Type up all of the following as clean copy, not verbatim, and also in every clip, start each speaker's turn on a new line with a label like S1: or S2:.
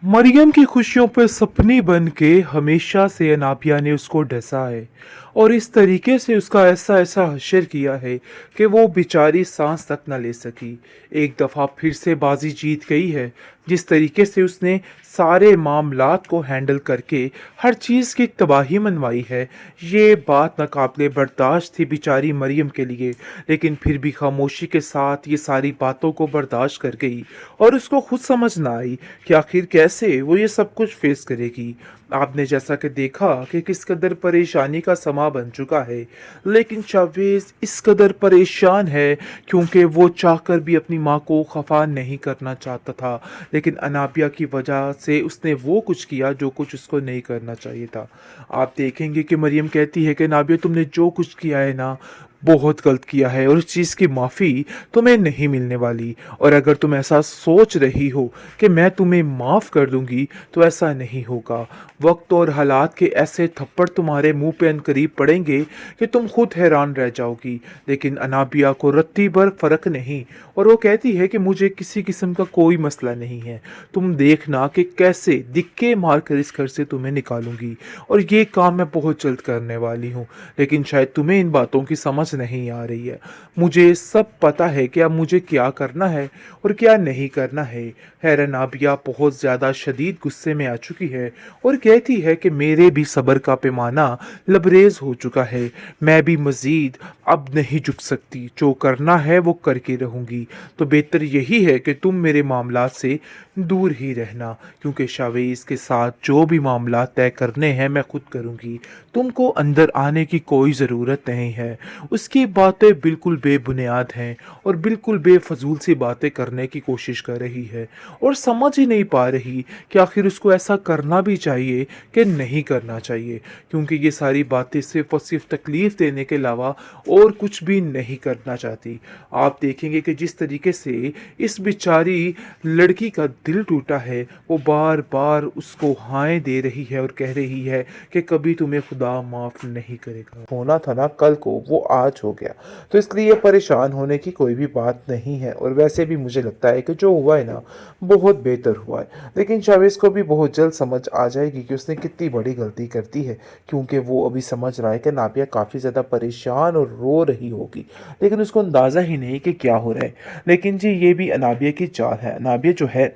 S1: मरियम की खुशियों पर सपने बन के हमेशा से अनाबिया ने उसको डसा है और इस तरीके से उसका ऐसा ऐसा हश्र किया है कि वो बेचारी सांस तक न ले सकी। एक दफ़ा फिर से बाजी जीत गई है। जिस तरीके से उसने सारे मामलात को हैंडल करके हर चीज़ की तबाही मनवाई है, ये बात नाकाबिले बर्दाश्त थी बेचारी मरियम के लिए। लेकिन फिर भी खामोशी के साथ ये सारी बातों को बर्दाश्त कर गई और उसको खुद समझ ना आई कि आखिर कैसे वो ये सब कुछ फेस करेगी। आपने जैसा कि देखा कि किस कदर परेशानी का समा बन चुका है, लेकिन शावेज इस कदर परेशान है क्योंकि वो चाहकर भी अपनी माँ को खफा नहीं करना चाहता था। लेकिन अनाबिया की वजह से उसने वो कुछ किया जो कुछ उसको नहीं करना चाहिए था। आप देखेंगे कि मरियम कहती है कि नाबिया, तुमने जो कुछ किया है ना, बहुत गलत किया है और उस चीज़ की माफ़ी तुम्हें नहीं मिलने वाली। और अगर तुम ऐसा सोच रही हो कि मैं तुम्हें माफ़ कर दूंगी तो ऐसा नहीं होगा। वक्त और हालात के ऐसे थप्पड़ तुम्हारे मुंह पे अनकरीब पड़ेंगे कि तुम खुद हैरान रह जाओगी। लेकिन अनाबिया को रत्ती भर फर्क नहीं और वो कहती है कि मुझे किसी किस्म का कोई मसला नहीं है। तुम देखना कि कैसे दिक्के मार कर इस घर से तुम्हें निकालूंगी और ये काम मैं बहुत जल्द करने वाली हूँ। लेकिन शायद तुम्हें इन बातों की समझ नहीं आ रही है। मुझे सब पता है कि अब मुझे क्या करना है और क्या नहीं करना है। हैरन आबिया बहुत ज़्यादा शदीद गुस्से में आ चुकी है और कहती है कि मेरे भी सब्र का पैमाना लबरेज हो चुका है। मैं भी मज़ीद अब नहीं झुक सकती। जो करना है वो करके रहूँगी। तो बेहतर यही है कि तुम मेरे मामलात से दूर ही रहना, क्योंकि शावेज के साथ जो भी मामला तय करने हैं मैं खुद करूँगी। तुमको अंदर आने की कोई ज़रूरत नहीं है। उसकी बातें बिल्कुल बेबुनियाद हैं और बिल्कुल बेफजूल सी बातें करने की कोशिश कर रही है और समझ ही नहीं पा रही कि आखिर उसको ऐसा करना भी चाहिए कि नहीं करना चाहिए, क्योंकि ये सारी बातें सिर्फ और सिर्फ तकलीफ़ देने के अलावा और कुछ भी नहीं करना चाहती। आप देखेंगे कि जिस तरीके से इस बेचारी लड़की का दिल टूटा है, वो बार बार उसको हाय दे रही है और कह रही है कि कभी तुम्हें खुदा माफ़ नहीं करेगा। होना था ना कल को, वो आज हो गया। तो इसलिए परेशान होने की कोई भी बात नहीं है और वैसे भी मुझे लगता है कि जो हुआ है ना, बहुत बेहतर हुआ है। लेकिन शावेज को भी बहुत जल्द समझ आ जाएगी कि उसने कितनी बड़ी गलती कर दी है, क्योंकि वो अभी समझ रहा है कि नाबिया काफ़ी ज़्यादा परेशान और रो रही होगी, लेकिन उसको अंदाज़ा ही नहीं कि क्या हो रहा है। लेकिन जी ये भी अनाबिया की चाल है। अनाबिया जो है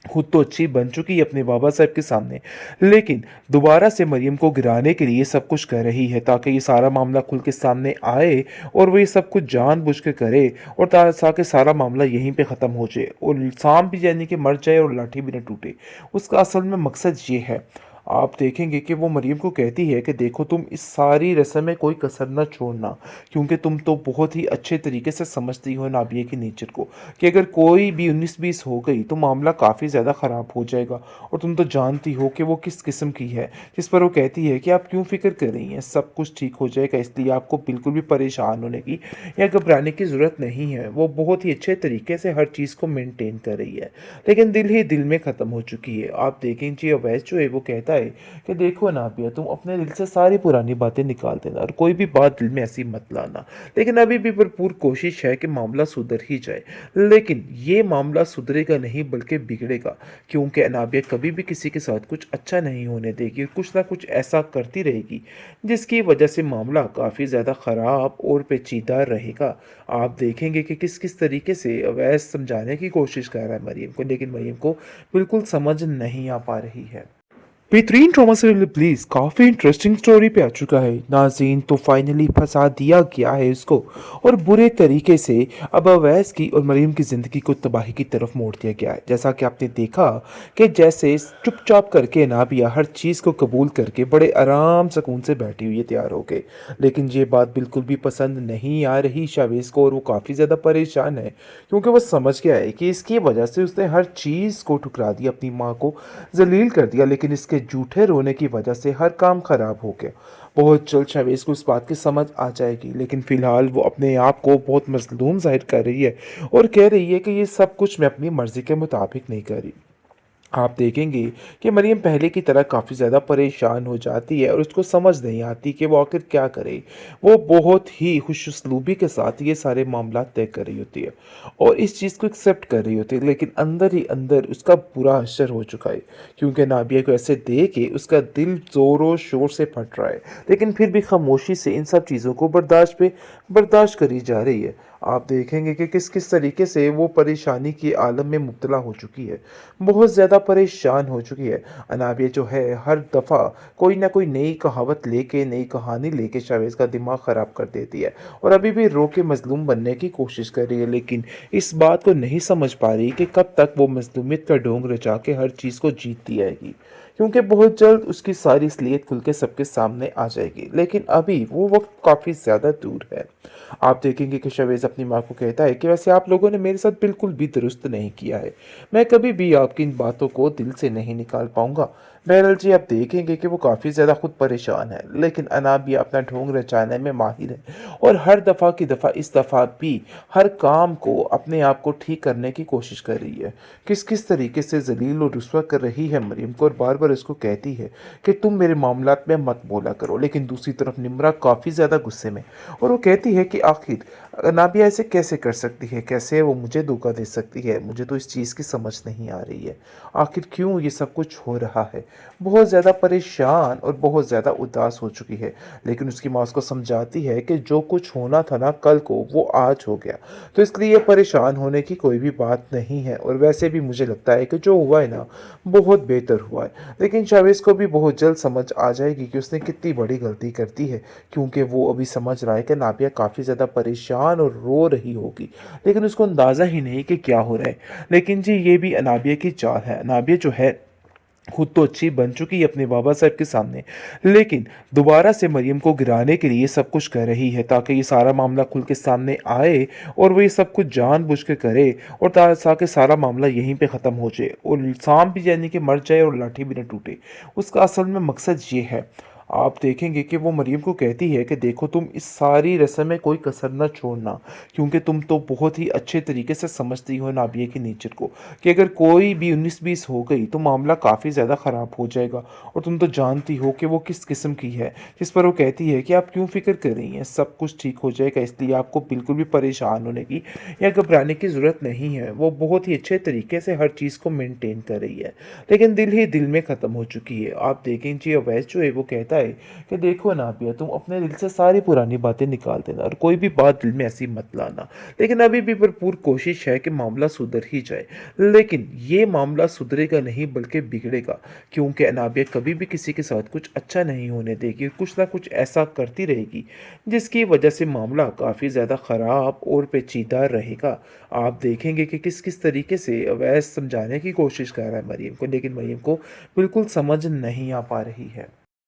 S1: खुद तो अच्छी बन चुकी है अपने बाबा साहब के सामने, लेकिन दोबारा से मरियम को गिराने के लिए सब कुछ कर रही है ताकि ये सारा मामला खुल के सामने आए और वो ये सब कुछ जानबूझ के करे और ताकि सारा मामला यहीं पे ख़त्म हो जाए और सांप भी यानी कि मर जाए और लाठी भी न टूटे। उसका असल में मकसद ये है। आप देखेंगे कि वो मरियम को कहती है कि देखो, तुम इस सारी रस्म में कोई कसर न छोड़ना, क्योंकि तुम तो बहुत ही अच्छे तरीके से समझती हो नाबिया की नेचर को, कि अगर कोई भी 19-20 हो गई तो मामला काफ़ी ज़्यादा ख़राब हो जाएगा। और तुम तो जानती हो कि वो किस किस्म की है। जिस पर वो कहती है कि आप क्यों फ़िक्र कर रही हैं, सब कुछ ठीक हो जाएगा, इसलिए आपको बिल्कुल भी परेशान होने की या घबराने की ज़रूरत नहीं है। वो बहुत ही अच्छे तरीके से हर चीज़ को मेनटेन कर रही है, लेकिन दिल ही दिल में ख़त्म हो चुकी है। आप देखें जी अवैस जो है वो कहता है कि देखो नाबिया, तुम अपने दिल से सारी पुरानी बातें निकाल देना और कोई भी बात दिल में ऐसी मत लाना। लेकिन अभी भी भरपूर कोशिश है कि मामला सुधर ही जाए। लेकिन ये मामला सुधरेगा नहीं बल्कि बिगड़ेगा, क्योंकि अनाबिया कभी भी किसी के साथ कुछ अच्छा नहीं होने देगी। कुछ ना कुछ ऐसा करती रहेगी जिसकी वजह से मामला काफ़ी ज़्यादा ख़राब और पेचीदा रहेगा। आप देखेंगे कि किस किस तरीके से अवैस समझाने की कोशिश कर रहा है मरियम को, लेकिन मरियम को बिल्कुल समझ नहीं आ पा रही है। बेहतरीन ट्रॉमा से प्लीज काफ़ी इंटरेस्टिंग स्टोरी पे आ चुका है नाज़रीन। तो फाइनली फंसा दिया गया है इसको और बुरे तरीके से अब अवैस की और मरीम की ज़िंदगी को तबाही की तरफ मोड़ दिया गया है। जैसा कि आपने देखा कि जैसे चुपचाप करके नाबिया हर चीज़ को कबूल करके बड़े आराम सुकून से बैठी हुई है तैयार होके, लेकिन ये बात बिल्कुल भी पसंद नहीं आ रही शावेज़ को और वो काफ़ी ज़्यादा परेशान है, क्योंकि वो समझ गया है कि इसकी वजह से उसने हर चीज़ को ठुकरा दिया, अपनी माँ को जलील कर दिया, लेकिन इसके झूठे रोने की वजह से हर काम खराब हो गया। बहुत जल्द शावेज़ को इस बात की समझ आ जाएगी, लेकिन फ़िलहाल वो अपने आप को बहुत मज़लूम ज़ाहिर कर रही है और कह रही है कि ये सब कुछ मैं अपनी मर्ज़ी के मुताबिक नहीं कर रही। आप देखेंगे कि मरियम पहले की तरह काफ़ी ज़्यादा परेशान हो जाती है और उसको समझ नहीं आती कि वो आखिर क्या करे। वो बहुत ही खुशउस्लूबी के साथ ये सारे मामला तय कर रही होती है और इस चीज़ को एक्सेप्ट कर रही होती है, लेकिन अंदर ही अंदर उसका बुरा असर हो चुका है, क्योंकि नाबिया को ऐसे देख के उसका दिल ज़ोरों शोर से फट रहा है, लेकिन फिर भी खामोशी से इन सब चीज़ों को बर्दाश्त करी जा रही है। आप देखेंगे कि किस किस तरीके से वो परेशानी के आलम में मुब्तला हो चुकी है, बहुत ज़्यादा परेशान हो चुकी है। अनाबिया जो है हर दफ़ा कोई ना कोई नई कहावत लेके, नई कहानी लेके शायद का दिमाग ख़राब कर देती है और अभी भी रो के मज़लूम बनने की कोशिश कर रही है, लेकिन इस बात को नहीं समझ पा रही कि कब तक वो मज़लूमियत का ढोंग रचा के हर चीज़ को जीतती आएगी, क्योंकि बहुत जल्द उसकी सारी असलियत खुल के सबके सामने आ जाएगी। लेकिन अभी वो वक्त काफ़ी ज़्यादा दूर है। आप देखेंगे कि शवेज़ अपनी माँ को कहता है कि वैसे आप लोगों ने मेरे साथ बिल्कुल भी दुरुस्त नहीं किया है। मैं कभी भी आपकी इन बातों को दिल से नहीं निकाल पाऊँगा। बहरहाल जी, आप देखेंगे कि वो काफ़ी ज़्यादा खुद परेशान है, लेकिन अनाबिया अपना ढोंग रचाने में माहिर है और हर दफ़ा की दफ़ा इस दफ़ा भी हर काम को अपने आप को ठीक करने की कोशिश कर रही है। किस-किस तरीके से ज़लील और रुस्वा कर रही है मरीम को और बार-बार उसको कहती है कि तुम मेरे मामलात में मत बोला करो। लेकिन दूसरी तरफ निम्रा काफ़ी ज़्यादा गुस्से में और वो कहती है कि आखिर नाबिया ऐसे कैसे कर सकती है? कैसे वो मुझे धोखा दे सकती है? मुझे तो इस चीज़ की समझ नहीं आ रही है। आखिर क्यों ये सब कुछ हो रहा है? बहुत ज़्यादा परेशान और बहुत ज़्यादा उदास हो चुकी है। लेकिन उसकी माँ उसको समझाती है कि जो कुछ होना था ना कल को, वो आज हो गया। तो इसलिए परेशान होने की कोई भी बात नहीं है और वैसे भी मुझे लगता है कि जो हुआ है ना, बहुत बेहतर हुआ है। लेकिन चावेज़ को भी बहुत जल्द समझ आ जाएगी कि उसने कितनी बड़ी गलती कर दी है, क्योंकि वो अभी समझ रहा है कि नाबिया काफ़ी ज़्यादा परेशान और रो रही होगी, लेकिन उसको अंदाज़ा ही नहीं कि क्या हो रहा है। लेकिन जी, ये भी अनाबिया की चाल है। अनाबिया जो है खुद तो अच्छी बन चुकी है अपने बाबा साहब के सामने, लेकिन दोबारा से मरियम को गिराने के लिए सब कुछ कर रही है ताकि ये सारा मामला खुल के सामने आए और वो ये सब कुछ जानबूझ के करे और ताकि सारा मामला यहीं पे ख़त्म हो जाए और सांप भी यानी कि मर जाए और लाठी भी न टूटे। उसका असल में मकसद ये है। आप देखेंगे कि वो मरियम को कहती है कि देखो, तुम इस सारी रस्म में कोई कसर ना छोड़ना, क्योंकि तुम तो बहुत ही अच्छे तरीके से समझती हो नाबिया की नेचर को, कि अगर कोई भी 19-20 हो गई तो मामला काफ़ी ज़्यादा ख़राब हो जाएगा और तुम तो जानती हो कि वो किस किस्म की है। जिस पर वो कहती है कि आप क्यों फ़िक्र कर रही हैं, सब कुछ ठीक हो जाएगा, इसलिए आपको बिल्कुल भी परेशान होने की या घबराने की ज़रूरत नहीं है। वो बहुत ही अच्छे तरीके से हर चीज़ को मेंटेन कर रही है, लेकिन दिल ही दिल में ख़त्म हो चुकी है। आप देखें जी, अवैस जो है वो कहता है कि देखो नाबिया, तुम अपने दिल से सारी पुरानी बातें निकाल देना और कोई भी बात दिल में ऐसी मत लाना, लेकिन अभी भी भरपूर कोशिश है कि मामला सुधर ही जाए। लेकिन ये मामला सुधरेगा नहीं बल्कि बिगड़ेगा, क्योंकि अनाबिया कभी भी किसी के साथ कुछ अच्छा नहीं होने देगी, कुछ ना कुछ ऐसा करती रहेगी जिसकी वजह से मामला काफ़ी ज़्यादा ख़राब और पेचीदा रहेगा। आप देखेंगे कि किस किस तरीके से अवैस समझाने की कोशिश कर रहा है मरियम को, लेकिन मरियम को बिल्कुल समझ नहीं आ पा रही है।